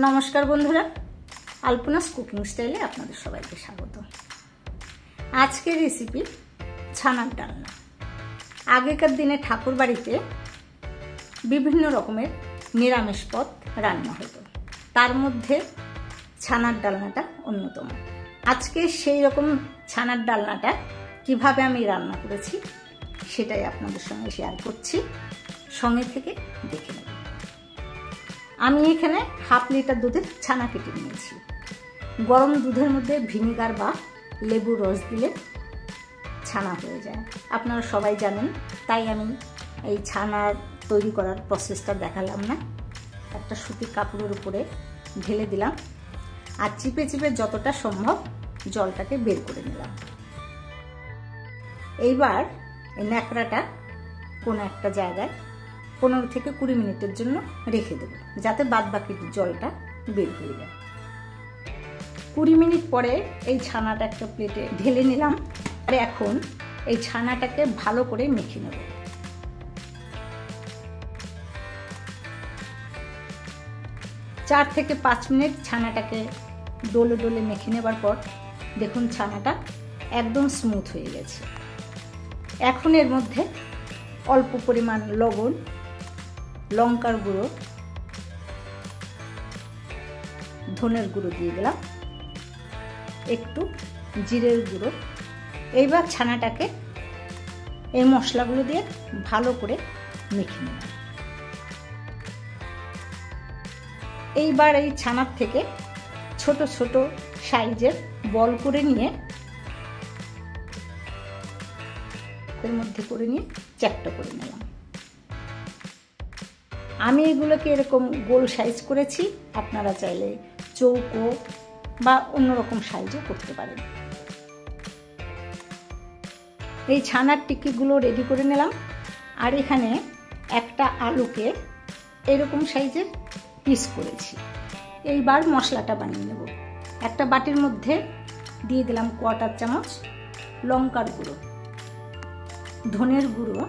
নমস্কার বন্ধুরা, আলপনাস কুকিং স্টাইলে আপনাদের সবাইকে স্বাগত। আজকের রেসিপি ছানার ডালনা। আগেকার দিনে ঠাকুর বাড়িতে বিভিন্ন রকমের নিরামিষ পদ রান্না হতো, তার মধ্যে ছানার ডালনাটা অন্যতম। আজকে সেই রকম ছানার ডালনাটা কিভাবে আমি রান্না করেছি সেটাই আপনাদের সঙ্গে শেয়ার করছি, সঙ্গে থেকে দেখে নেব। আমি এখানে হাফ লিটার দুধের ছানা কেটে নিয়েছি। গরম দুধের মধ্যে ভিনিগার বা লেবুর রস দিলে ছানা হয়ে যায়, আপনারা সবাই জানেন, তাই আমি এই ছানার তৈরি করার প্রসেসটা দেখালাম না। একটা সুতির কাপড়ের উপরে ঢেলে দিলাম আর চিপে চিপে যতটা সম্ভব জলটাকে বের করে নিলাম। এইবার এই ন্যাকড়াটা কোনো একটা জায়গায় 15 থেকে 20 মিনিটের জন্য রেখে দেব, যাতে বাদ বাকি জলটা বের হয়ে যায়। 20 মিনিট পরে এই ছানাটা একটা প্লেটে ঢেলে নিলাম। আর এখন এই ছানাটাকে ভালো করে মেখে নেব। চার থেকে 5 মিনিট ছানাটাকে ডোলে ডোলে মেখে নেবার পর দেখুন ছানাটা একদম স্মুথ হয়ে গেছে। এখন এর মধ্যে অল্প পরিমাণ লবণ, লঙ্কার গুঁড়ো, ধনের গুঁড়ো দিয়ে দিলাম, একটু জিরের গুঁড়ো। এইবার ছানাটাকে এই মশলাগুলো দিয়ে ভালো করে মেখে নিলাম। এইবার এই ছানার থেকে ছোট ছোট সাইজের বল করে নিয়ে এর মধ্যে করে নিয়ে চ্যাপ্টা করে নিলাম। আমি এগুলোকে এরকম গোল সাইজ করেছি, আপনারা চাইলে চৌকো বা অন্যরকম সাইজও করতে পারেন। এই ছানার টিকিগুলো রেডি করে নিলাম। আর এখানে একটা আলুকে এরকম সাইজের পিস করেছি। এইবার মশলাটা বানিয়ে নেব। একটা বাটির মধ্যে দিয়ে দিলাম 1/4 চামচ লঙ্কার গুঁড়ো, ধনের গুঁড়ো,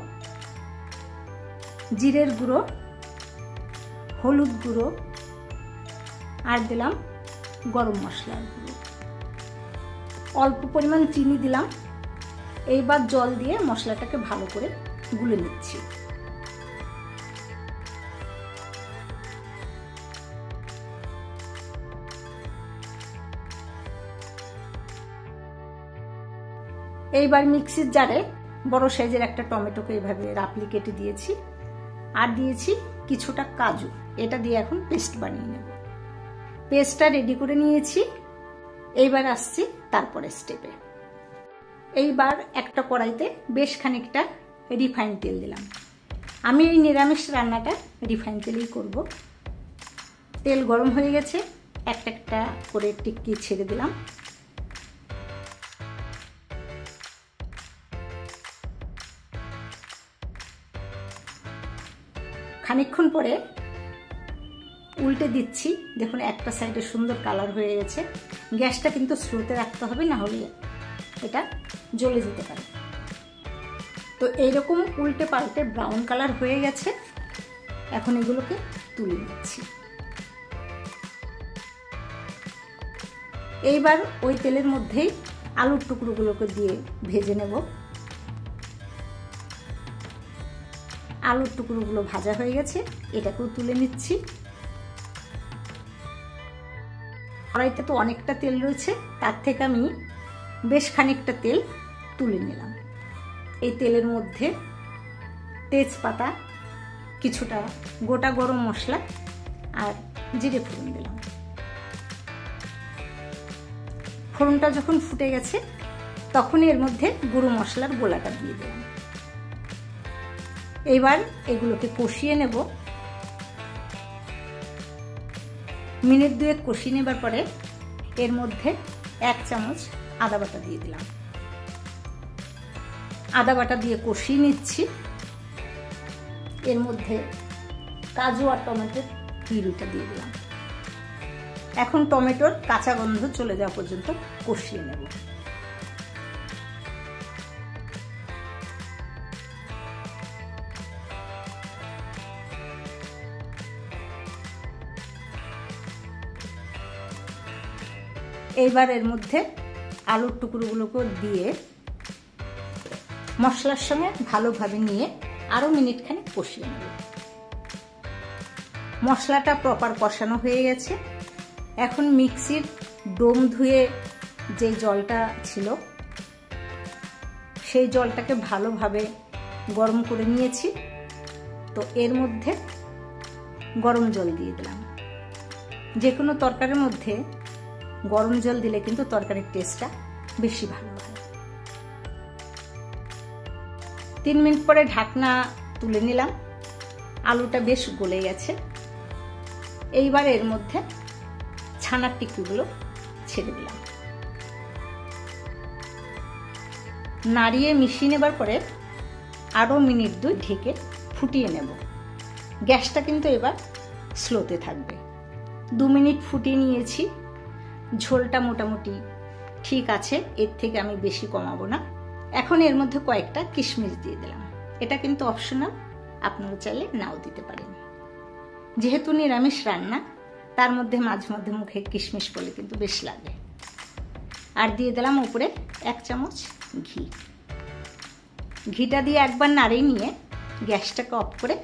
জিরের গুঁড়ো, হলুদ গুঁড়ো আর দিলাম গরম মশলার গুঁড়ো। অল্প পরিমাণ চিনি দিলাম। এইবার জল দিয়ে মশলাটাকে ভালো করে গুলে নিচ্ছি। এইবার মিক্সির জারে বড় সাইজের একটা টমেটোকে এইভাবে রাফলি কেটে দিয়েছি আর দিয়েছি কিছুটা কাজু। এটা দিয়ে এখন পেস্ট বানিয়ে নেব। পেস্টটা রেডি করে নিয়েছি। এইবার আসছি তারপরে স্টেপে। এইবার একটা কড়াইতে বেশ খানিকটা রিফাইন তেল দিলাম। আমি এই নিরামিষ রান্নাটা রিফাইন তেলেই করব। তেল গরম হয়ে গেছে, একটা একটা করে টিক্কি ছেড়ে দিলাম। খানিকক্ষণ পরে উল্টে দিচ্ছি। দেখুন একটা সাইডে সুন্দর কালার হয়ে গেছে। গ্যাসটা কিন্তু স্লোতে রাখতে হবে, না হলে এটা জ্বলে যেতে পারে। তো এইরকম উল্টে পাল্টে ব্রাউন কালার হয়ে গেছে। এখন এগুলোকে তুলে নিচ্ছি। এইবার ওই তেলের মধ্যেই আলুর টুকরোগুলোকে দিয়ে ভেজে নেব। আলুর টুকরোগুলো ভাজা হয়ে গেছে, এটাকেও তুলে নিচ্ছি। কড়াইতে তো অনেকটা তেল রয়েছে, তার থেকে আমি বেশ খানিকটা তেল তুলে নিলাম। এই তেলের মধ্যে তেজপাতা, কিছুটা গোটা গরম মশলা আর জিরে ফোড়ন দিলাম। ফোড়নটা যখন ফুটে গেছে তখন এর মধ্যে গুঁড়ো মশলার গোলাটা দিয়ে দিলাম। এইবার এগুলোকে কষিয়ে নেব। মিনিট 2 কষিয়ে নেবার পরে এর মধ্যে 1 চামচ আদা বাটা দিয়ে দিলাম। আদা বাটা দিয়ে কষিয়ে নিচ্ছি। এর মধ্যে কাজু আর টমেটোর পিউরিটা দিয়ে দিলাম। এখন টমেটোর কাঁচা গন্ধ চলে যাওয়া পর্যন্ত কষিয়ে নেব। এইবার এর মধ্যে আলুর টুকরোগুলোকে দিয়ে মশলার সঙ্গে ভালোভাবে নিয়ে আরও মিনিটখানেক কষিয়ে নেব। মশলাটা প্রপার কষানো হয়ে গেছে। এখন মিক্সির ডোম ধুয়ে যে জলটা ছিল সেই জলটাকে ভালোভাবে গরম করে নিয়েছি। তো এর মধ্যে গরম জল দিয়ে দিলাম। যে কোনো তরকারির মধ্যে গরম জল দিলে কিন্তু তরকারির টেস্টটা বেশি ভালো হয়। 3 মিনিট পরে ঢাকনা তুলে নিলাম। আলুটা বেশ গলে গেছে। এইবার এর মধ্যে ছানার টিকিগুলো ছেড়ে দিলাম। নাড়িয়ে মিশিয়ে নেবার পরে আরও মিনিট 2 ঢেকে ফুটিয়ে নেব। গ্যাসটা কিন্তু এবার স্লোতে থাকবে। 2 মিনিট ফুটিয়ে নিয়েছি। ঝোলটা মোটামুটি ঠিক আছে, এর থেকে আমি বেশি কমাবো না। এখন এর মধ্যে কয়েকটা কিশমিশ দিয়ে দিলাম। এটা কিন্তু অপশনাল, আপনারা চাইলে নাও দিতে পারেন। যেহেতু নিরামিষ রান্না, তার মধ্যে মাঝে মধ্যে মুখে কিশমিশ পড়লে কিন্তু বেশ লাগে। আর দিয়ে দিলাম উপরে 1 চামচ ঘি। ঘিটা দিয়ে একবার নাড়িয়ে নিয়ে গ্যাসটাকে অফ করে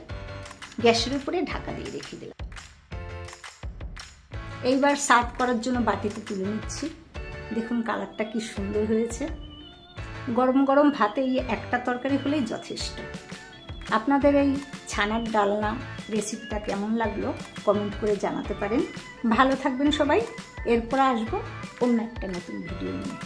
গ্যাসের উপরে ঢাকা দিয়ে রেখে দিলাম। এইবার সার্ভ করার জন্য বাটিতে তুলে নিচ্ছি। দেখুন কালারটা কি সুন্দর হয়েছে। গরম গরম ভাতে এই একটা তরকারি হলেই যথেষ্ট। আপনাদের এই ছানার ডালনা রেসিপিটা কেমন লাগলো কমেন্ট করে জানাতে পারেন। ভালো থাকবেন সবাই। এরপর আসবো অন্য একটা নতুন ভিডিও নিয়ে।